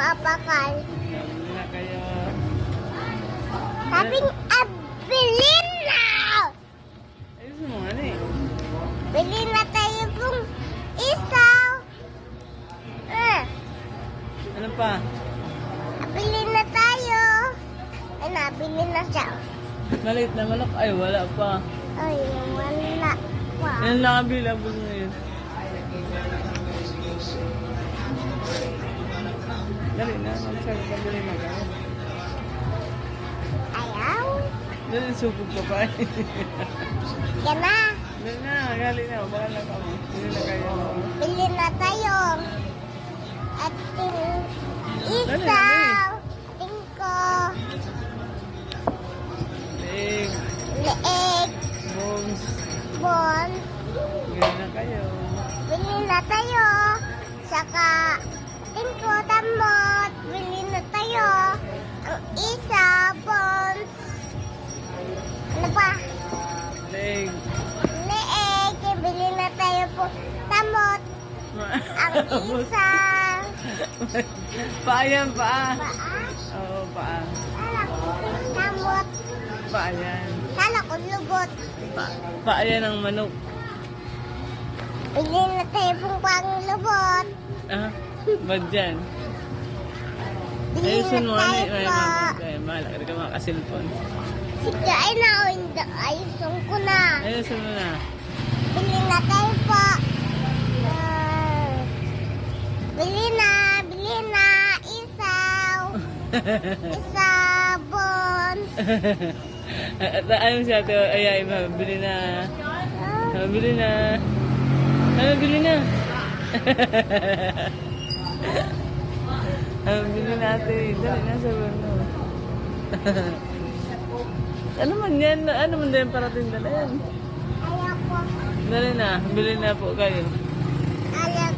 maapakal. Bili na kayo. Sabi bilhin na! Ayos mo nga na eh. Bilhin na tayo pong isaw. Ano pa? Bilhin na tayo. Ay, nabili na siya. Maliit na manok. Ay, wala pa. Ay, wala pa. Yan lang ang bilabos ngayon. Dali na, magsabi ka dali na kayo. Ayaw. Dali, supog ka pa. Yan na. Dali na, gali na. Bahala ka mo. Dali na kayo. Bilhin na tayo. At Dali, isaw. Tingko. Leg, Leeg. bones. Bon. Gali na kayo. Bilhin na tayo. Saka tingko, damot. Bilhin na tayo. Ang isa, bones. Ano pa? Leg. Leeg. Bilhin na tayo po. Damot. Ang isa. Paa yan, paa. Paa. Oo, paa. Sala ko damot. Paa yan. Sala ko lubot. Paa yan ang manok. Bilhin na tayo pong panglubot. Ah, ba't dyan? Bilhin Ayusin mo na nga tayo ni po. Ay, mahal ka mga kasilpon. Sige, ay na. Ayusin ko na. Ayusin mo na. Bilhin na tayo po. Bilhin na. Bilhin na. Isaw. Isabon. Ano siya ito? Ay, mabili na. Mabili na. Mabili na. Mabili natin. Dali na sa ano. Ano man yan? Ano man din parating dala yan? Ayaw ko. Dali na. Bili na po kayo. Ayaw